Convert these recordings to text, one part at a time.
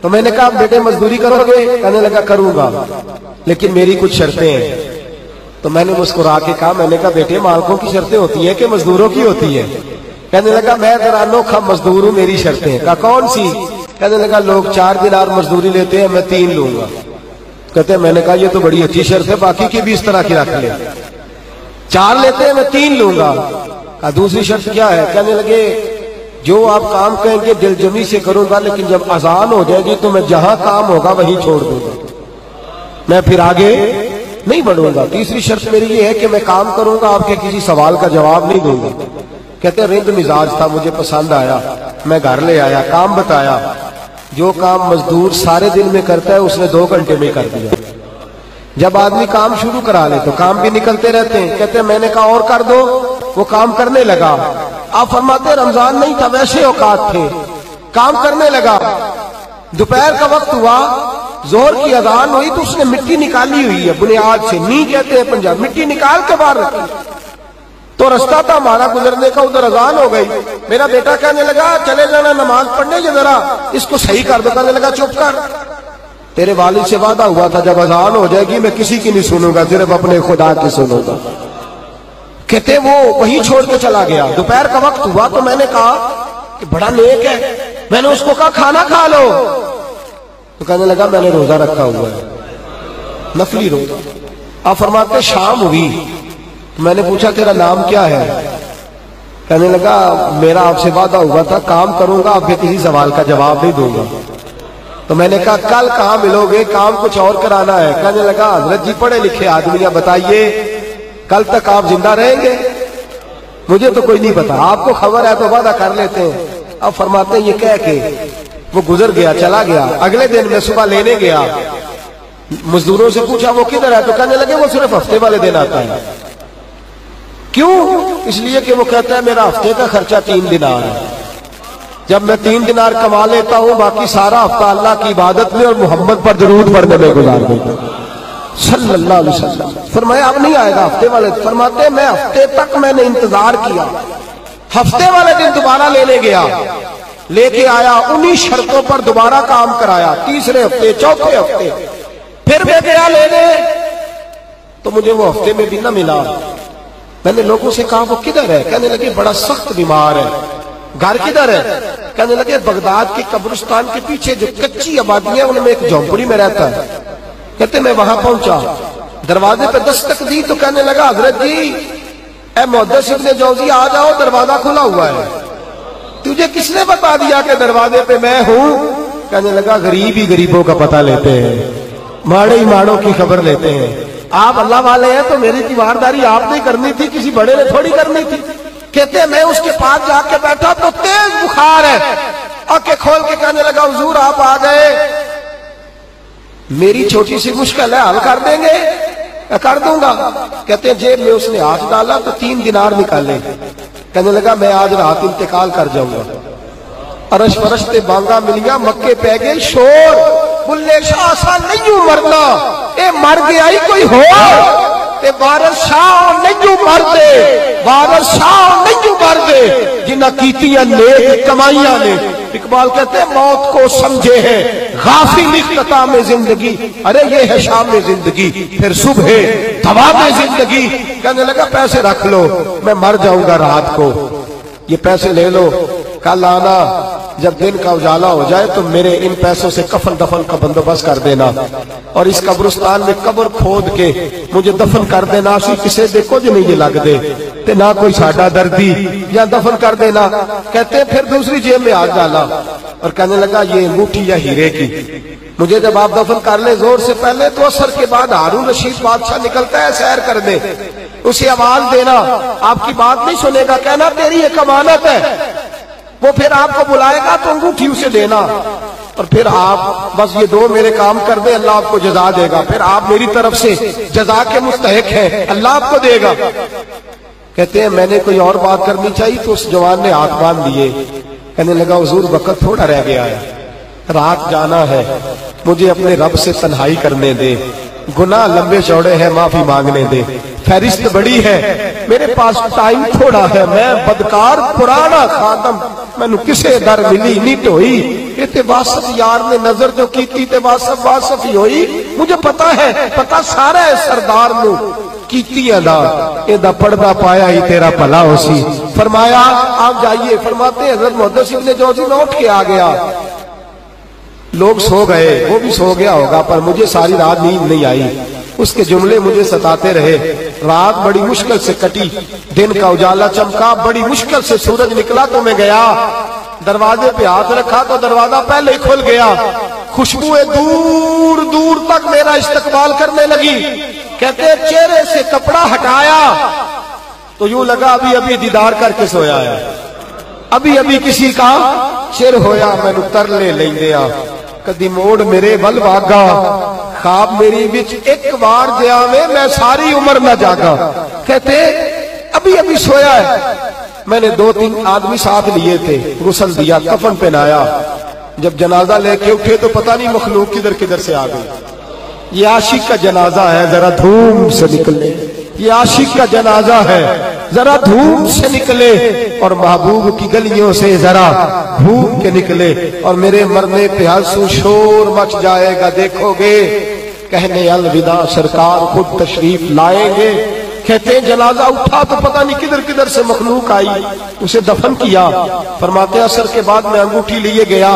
تو میں نے کہا بیٹے مزدوری کرو گے؟ کہنے لگا کروں گا لیکن میری کچھ شرطیں ہیں۔ تو میں نے مسکرا کے کہا، میں نے کہا بیٹے مالکوں کی شرطیں ہوتی ہیں کہ مزدوروں کی ہوتی ہیں؟ کہنے لگا میں ذرا انوکھا مزدور ہوں، میری شرطیں ہیں۔ کہا کون سی؟ کہنے لگا لوگ 4 دینار مزدوری لیتے ہیں، میں 3 لوں گا۔ کہتے ہیں میں نے کہا یہ تو بڑی اچھی شرط ہے، باقی کی بھی اس طرح کی رکھ لیں۔ 4 لیتے ہیں، میں 3 لوں گا۔ کہا دوسری شرط کیا ہے؟ کہنے لگے جو آپ کام کہیں گے دل جمی سے کروں گا، لیکن جب اذان ہو جائے گی تو میں جہاں کام ہوگا وہیں چھوڑ دوں گا، میں پھر آگے نہیں بڑھوں گا۔ تیسری شرط میری یہ ہے کہ میں کام کروں گا، آپ کے کسی سوال کا جواب نہیں دوں گا۔ کہتے ہیں رند مزاج تھا، مجھے پسند آیا، میں گھر لے آیا، کام بتایا۔ جو کام مزدور سارے دن میں کرتا ہے اس نے 2 گھنٹے میں کر دیا۔ جب آدمی کام شروع کرا لے تو کام بھی نکلتے رہتے ہیں۔ کہتے ہیں میں نے کہا اور کر دو، وہ کام کرنے لگا۔ آپ فرماتے رمضان نہیں تھا، ویسے اوقات تھے، کام کرنے لگا۔ دوپہر کا وقت ہوا، ظہر کی اذان ہوئی تو اس نے مٹی نکالی ہوئی ہے بنیاد سے، نی کہتے ہیں پنجاب، مٹی نکال کے باہر رکھی۔ تو رستہ تھا ہمارا گزرنے کا، ادھر اذان ہو گئی۔ میرا بیٹا کہنے لگا چلے جانا نماز پڑھنے، یہ ذرا اس کو صحیح کر دو۔ کہنے لگا چپ کر، تیرے والد سے وعدہ ہوا تھا جب اذان ہو جائے گی میں کسی کی نہیں سنوں گا، صرف اپنے خدا کی سنوں گا۔ کہتے وہ وہیں چھوڑ کے چلا گیا۔ دوپہر کا وقت ہوا تو میں نے کہا کہ بڑا نیک ہے، میں نے اس کو کہا کھانا کھا لو۔ تو کہنے لگا میں نے روزہ رکھا ہوا ہے، نفلی روزہ۔ آپ فرماتے شام ہوئی، میں نے پوچھا تیرا نام کیا ہے؟ کہنے لگا میرا آپ سے وعدہ ہوا تھا کام کروں گا، آپ کے کسی سوال کا جواب نہیں دوں گا۔ تو میں نے کہا کل کہاں ملو گے، کام کچھ اور کرانا ہے۔ کہنے لگا حضرت جی پڑھے لکھے آدمی ہیں، بتائیے کل تک آپ زندہ رہیں گے؟ مجھے تو کوئی نہیں پتا، آپ کو خبر ہے تو وعدہ کر لیتے ہیں۔ اب فرماتے ہیں یہ کہہ کے وہ گزر گیا، چلا گیا۔ اگلے دن میں صبح لینے گیا، مزدوروں سے پوچھا وہ کدھر ہے؟ تو کہنے لگے وہ صرف ہفتے والے دن آتا ہے۔ کیوں؟ اس لیے کہ وہ کہتا ہے میرا ہفتے کا خرچہ 3 دینار ہے، جب میں 3 دینار کما لیتا ہوں باقی سارا ہفتہ اللہ کی عبادت میں اور محمد پر درود پڑھنے میں گزار دیتا ہوں صلی اللہ علیہ وسلم۔ فرمایا اب نہیں آئے گا ہفتے والے۔ فرماتے میں ہفتے تک میں نے انتظار کیا، ہفتے والے دن دوبارہ لینے گیا، لے کے آیا، انہی شرطوں پر دوبارہ کام کرایا، تیسرے ہفتے، چوتھے ہفتے، پھر میں گیا لینے تو مجھے وہ ہفتے میں بھی نہ ملا۔ میں نے لوگوں سے کہا وہ کدھر ہے؟ کہنے لگے بڑا سخت بیمار ہے۔ گھر کدھر ہے؟ کہنے لگے بغداد کے قبرستان کے پیچھے جو کچی آبادیاں ان میں ایک جھونپڑی میں رہتا ہے۔ کہتے میں وہاں پہنچا، دروازے پہ دستک دی تو کہنے لگا حضرت جی اے محدث ابن جوزی آ جاؤ، دروازہ کھلا ہوا ہے۔ تجھے کس نے بتا دیا کہ دروازے پہ میں ہوں؟ کہنے لگا غریب ہی غریبوں کا پتہ لیتے ہیں، ماڑے ہی ماڑوں کی خبر لیتے ہیں۔ آپ اللہ والے ہیں تو میری تیمارداری آپ نے کرنی تھی، کسی بڑے نے تھوڑی کرنی تھی۔ کہتے ہیں میں اس کے پاس جا کے بیٹھا تو تیز بخار ہے، آنکھیں کھول کے کہنے لگا حضور آپ آ گئے، میری چھوٹی سی مشکل ہے، حل کر دیں گے؟ کر دوں گا۔ کہتے ہیں جیب میں اس نے ہاتھ ڈالا تو 3 دینار نکالے۔ کہنے لگا میں آج رات انتقال کر جاؤں گا۔ عرش فرش تے بانگا ملیا، مکے پہ گئے شور، بلے شاہ سا نہیں مرنا، اے مر گیا ہی کوئی ہو، تے وارث شاہ نہیں مردے، وارث شاہ نہیں مردے، جنہ کیتیاں نیک کمائیاں نے۔ اقبال کہتے ہیں موت کو سمجھے ہیں غافل اختتام زندگی، ارے یہ ہے شام زندگی پھر صبح دوام زندگی۔ کہنے لگا پیسے رکھ لو، میں مر جاؤں گا رات کو، یہ پیسے لے لو، کل آنا جب دن کا اجالا ہو جائے تو میرے ان پیسوں سے کفن دفن کا بندوبست کر دینا، اور اس قبرستان میں قبر کھود کے مجھے دفن کر دینا، اسی کسے دے کچھ نہیں لگ دے تے نہ کوئی ساڈا دردی، یا دفن کر دینا۔ کہتے ہیں پھر دوسری جیب میں ہاتھ ڈالا اور کہنے لگا یہ انگوٹھی یا ہیرے کی، مجھے جب آپ دفن کر لیں زور سے پہلے تو عصر کے بعد ہارون رشید بادشاہ نکلتا ہے سیر کرنے، اسے آواز دینا، آپ کی بات نہیں سنے گا، کہنا تیری ایک امانت ہے، وہ پھر آپ کو بلائے گا تو انگوٹھی اسے دینا، اور پھر آپ بس یہ 2 میرے کام کر دیں، اللہ آپ کو جزا دے گا، پھر آپ میری طرف سے جزا کے مستحق ہیں، اللہ آپ کو دے گا۔ کہتے ہیں میں نے کوئی اور بات کرنی چاہیے تو اس جوان نے ہاتھ باندھ دیے، کہنے لگا حضور وقت تھوڑا رہ گیا ہے، رات جانا ہے، مجھے اپنے رب سے تنہائی کرنے دے، گناہ لمبے چوڑے ہیں معافی مانگنے دے، فہرست بڑی ہے، میرے پاس ٹائم تھوڑا ہے، میں بدکار پرانا خادم، میں نے کسے در ملی نہیں ٹوئی، کہتے واسف یار نے نظر جو کیتی تے واسف واسف ہی ہوئی، مجھے پتا ہے، پتا سارا ہے سردار نو کیتی ادا ادا پردہ پایا ہی تیرا بھلا ہو سی۔ فرمایا آپ جائیے، فرماتے ہیں حضرت محدث ابن جوزی میں اٹھ کے آ گیا، لوگ سو گئے، وہ بھی سو گیا ہوگا، پر مجھے ساری رات نیند نہیں آئی، اس کے جملے مجھے ستاتے رہے۔ رات بڑی مشکل سے کٹی، دن کا اجالا چمکا، بڑی مشکل سے سورج نکلا تو میں گیا، دروازے پہ ہاتھ رکھا تو دروازہ پہلے ہی کھل گیا، خوشبوئیں دور دور تک میرا استقبال کرنے لگی۔ کہتے چہرے سے کپڑا ہٹایا تو یوں لگا ابھی ابھی دیدار کر کے سویا ہے، ابھی ابھی کسی کا چر ہویا، میں نو ترلے لیں دیا، کدی موڑ میرے ول واگا، خواب میری وچ ایک بار دیا میں ساری عمر نہ جاگا۔ کہتے ابھی ابھی سویا ہے، میں نے 2-3 آدمی ساتھ لیے تھے، غسل دیا، کفن پہنایا، جب جنازہ لے کے اٹھے تو پتہ نہیں مخلوق کدھر کدھر سے آ گئی۔ یہ عاشق کا جنازہ ہے، ذرا دھوم سے نکلے، یہ عاشق کا جنازہ ہے، ذرا دھوم سے نکلے، اور محبوب کی گلیوں سے ذرا گھوم کے نکلے، اور میرے مرنے پہ ہنسو شور مچ جائے گا، دیکھو گے کہنے الوداع سرکار خود تشریف لائیں گے۔ کہتے ہیں جنازہ اٹھا تو پتہ نہیں کدھر کدھر سے مخلوق آئی، اسے دفن کیا۔ فرماتے ہیں عصر کے بعد میں انگوٹھی لیے گیا،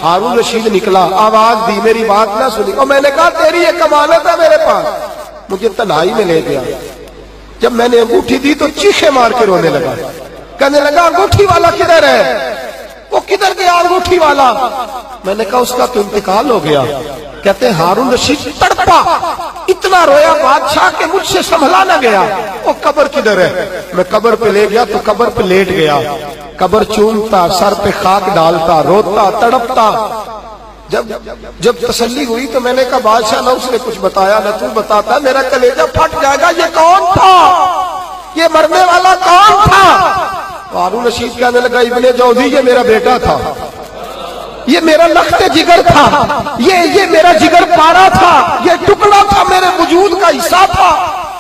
ہارون رشید نکلا، آواز دی، میری بات نہ سنی، اور میں نے کہا تیری ایک امانت ہے میرے پاس، مجھے تنہائی میں لے گیا۔ جب میں نے انگوٹھی دی تو چیخے مار کے رونے لگا، کہنے لگا انگوٹھی والا کدھر ہے؟ وہ کدھر گیا انگوٹھی والا؟ میں نے کہا اس کا تو انتقال ہو گیا۔ کہتے ہیں ہارون رشید تڑپا، اتنا رویا بادشاہ کہ مجھ سے سنبھلا نہ گیا، وہ قبر کدھر ہے؟ میں قبر پہ لے گیا تو قبر پہ لیٹ گیا، قبر چومتا، سر پہ خاک ڈالتا، روتا، تڑپتا۔ جب تسلی ہوئی تو میں نے کہا بادشاہ نہ اس نے کچھ بتایا نہ تو بتاتا، میرا کلیجہ پھٹ جائے گا، یہ کون تھا؟ یہ مرنے والا کون تھا؟ ہارون رشید کہنے لگا ابن جوزی یہ میرا بیٹا تھا، یہ میرا لخت جگر تھا، یہ میرا جگر پارا تھا، یہ ٹکڑا تھا میرے وجود کا حصہ تھا۔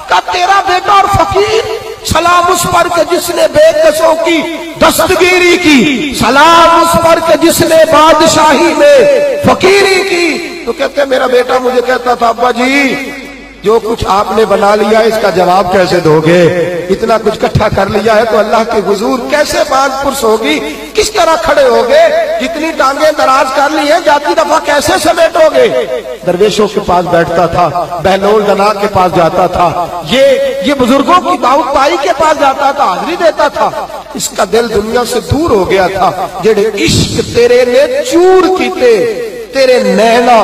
کہ تیرا بیٹا اور فقیر، سلام اس پر کہ جس نے بے کسوں کی دستگیری کی، سلام اس پر کہ جس نے بادشاہی میں فقیری کی۔ تو کہتے ہیں میرا بیٹا مجھے کہتا تھا ابا جی جو کچھ آپ نے بنا لیا اس کا جواب کیسے دو گے؟ اتنا کچھ کٹھا کر لیا ہے تو اللہ کے حضور کیسے بات پرس ہوگی؟ کس طرح کھڑے ہوگے؟ جتنی ٹانگیں دراز کر لی ہیں جاتی دفعہ کیسے سمیٹو گے؟ درویشوں کے پاس بیٹھتا تھا، بہلول دنا کے پاس جاتا تھا، یہ بزرگوں کی دعوت پائی کے پاس جاتا تھا، حاضری دیتا تھا۔ اس کا دل دنیا سے دور ہو گیا تھا، جڑے عشق تیرے نے چور کیتے، تیرے نینا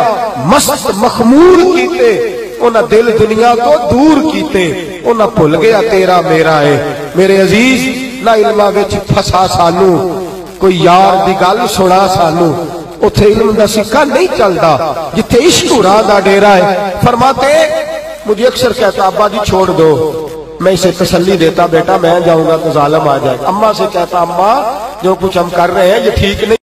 مست مخمور کیتے، انہاں دل دنیا کو دور کیتے، انہاں بھول گیا تیرا میرا ہے۔ میرے عزیز نہ علمہ وچ پھسا سانو، کوئی یار دی گل سنا سانو، اتھے علم دا سکہ نہیں چلدا جتھے عشق راہ دا ڈیرا ہے۔ فرماتے مجھے اکثر کہتا ابا جی چھوڑ دو، میں اسے تسلی دیتا بیٹا میں جاؤں گا تو ظالم آ جائے۔ اماں سے کہتا اماں جو کچھ ہم کر رہے ہیں یہ ٹھیک نہیں۔